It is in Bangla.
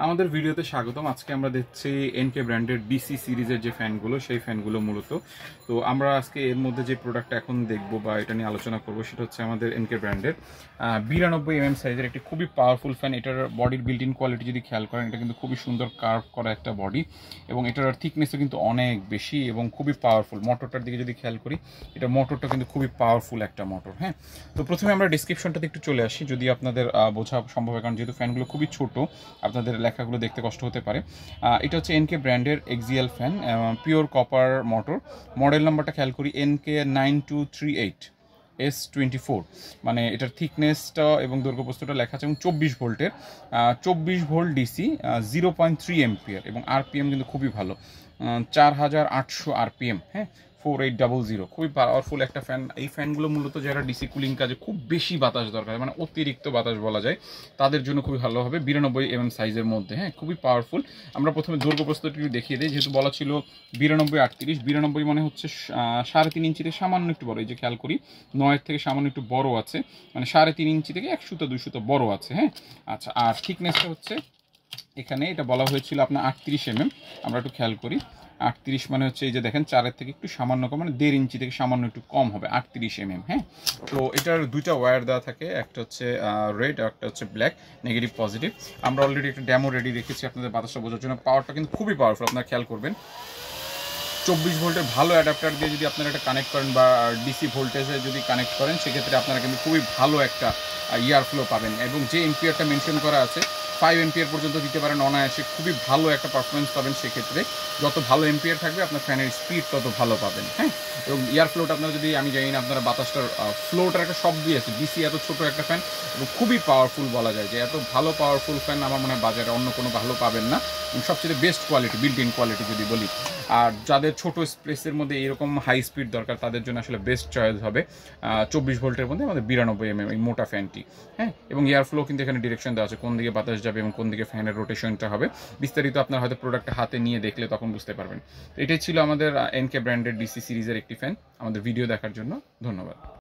আমাদের ভিডিওতে স্বাগতম। আজকে আমরা দেখছি এনকে ব্র্যান্ডের ডিসি সিরিজের যে ফ্যানগুলো, সেই ফ্যানগুলো মূলত। তো আমরা আজকে এর মধ্যে যে প্রোডাক্টটা এখন দেখবো বা এটা নিয়ে আলোচনা করবো, সেটা হচ্ছে আমাদের এনকে ব্র্যান্ডের 92 সাইজের একটি খুবই পাওয়ারফুল ফ্যান। এটার বডির বিল্ট ইন কোয়ালিটি যদি খেয়াল করেন, এটা কিন্তু খুবই সুন্দর কার্ভ করা একটা বডি, এবং এটার থিকনেসও কিন্তু অনেক বেশি এবং খুবই পাওয়ারফুল। মোটরটার দিকে যদি খেয়াল করি, এটা মোটরটা কিন্তু খুবই পাওয়ারফুল একটা মোটর। হ্যাঁ, তো প্রথমে আমরা ডিসক্রিপশনটাতে একটু চলে আসি, যদি আপনাদের বোঝা সম্ভব হয়, কারণ যেহেতু ফ্যানগুলো খুবই ছোট, আপনাদের লেখাগুলো দেখতে কষ্ট হতে পারে। এটা হচ্ছে এনকে ব্র্যান্ডের Excel fan, pure copper motor. Model নাম্বারটা খেয়াল করি, NK 9238 S24। মানে এটার থিকনেসটা এবং দৈর্ঘ্যপ্রস্থটা লেখা আছে, এবং 24 ভোল্টের, 24 ভোল্ট ডিসি, 0.3 এম্পিয়ার, এবং আরপিএম কিন্তু খুবই ভালো, 4800 আরপিএম। হ্যাঁ, 4800, খুবই পাওয়ারফুল একটা ফ্যান। এই ফ্যানগুলো মূলত যারা ডিসি কুলিং কাজে খুব বেশি বাতাস দরকার, মানে অতিরিক্ত বাতাস বলা যায়, তাদের জন্য খুবই ভালো হবে। 92 সাইজের মধ্যে, হ্যাঁ, খুবই পাওয়ারফুল। আমরা প্রথমে দৈর্ঘ্যপ্রস্থটি দেখিয়ে দিই, যেহেতু বলা ছিল 92-38, 92 মানে হচ্ছে 3.5 ইঞ্চিতে সামান্য একটু বড়। এই যে খেয়াল করি, 9 থেকে সামান্য একটু বড় আছে, মানে 3.5 ইঞ্চি থেকে 1 সুতো 2 সুতো বড় আছে। হ্যাঁ, আচ্ছা, আর থিকনেসটা হচ্ছে, এখানে এটা বলা হয়েছিল আপনার 38 mm। আমরা একটু খেয়াল করি, 38 মানে হচ্ছে এই যে দেখেন 4-এর থেকে একটু সামান্য কম, মানে 1.5 ইঞ্চি থেকে সামান্য একটু কম হবে, 38 mm। হ্যাঁ, তো এটার দুইটা ওয়্যার দেওয়া থাকে, একটা হচ্ছে রেড আর একটা হচ্ছে ব্ল্যাক, নেগেটিভ পজিটিভ। আমরা অলরেডি একটা ডেমো রেডি রেখেছি আপনাদের বাতাসটা বোঝার জন্য। পাওয়ারটা কিন্তু খুবই পাওয়ারফুল, আপনারা খেয়াল করবেন। 24 ভোল্টের ভালো অ্যাডাপ্টার দিয়ে যদি আপনারা এটা কানেক্ট করেন, বা ডিসি ভোল্টেজে যদি কানেক্ট করেন, সেক্ষেত্রে আপনারা কিন্তু খুবই ভালো একটা ইয়ার ফ্লো পাবেন। এবং যে এম্পিয়ারটা মেনশন করা আছে, 5 এম্পিয়ার পর্যন্ত দিতে পারেন অনায়াসে, খুবই ভালো একটা পারফরমেন্স পাবেন। সেক্ষেত্রে যত ভালো এম্পিয়ার থাকবে, আপনার ফ্যানের স্পিড তত ভালো পাবেন। হ্যাঁ, এবং ইয়ার ফ্লোটা আপনারা যদি, আমি জানি না আপনারা বাতাসটার ফ্লোটার একটা শব্দ আছে, ডিসি এত ছোট একটা ফ্যান এবং খুবই পাওয়ারফুল, বলা যায় যে এত ভালো পাওয়ারফুল ফ্যান আমার মনে হয় বাজারে অন্য কোনো ভালো পাবেন না। এবং সবচেয়ে best quality, built in quality যদি বলি। আর যাদের ছোট স্পেসের মধ্যে এরকম হাই স্পিড দরকার, তাদের জন্য আসলে বেস্ট চয়েস হবে 24 ভোল্টের মধ্যে আমাদের 92 mm এই মোটা ফ্যানটি। হ্যাঁ, এবং এয়ার ফ্লো কিন্তু এখানে ডিরেকশন দেওয়া আছে, কোন দিকে বাতাস যাবে এবং কোন দিকে ফ্যানের রোটেশনটা হবে। বিস্তারিত আপনার হয়তো প্রোডাক্টটা হাতে নিয়ে দেখলে তখন বুঝতে পারবেন। এটাই ছিল আমাদের এনকে ব্র্যান্ডের ডিসি সিরিজের একটি ফ্যান। আমাদের ভিডিও দেখার জন্য ধন্যবাদ।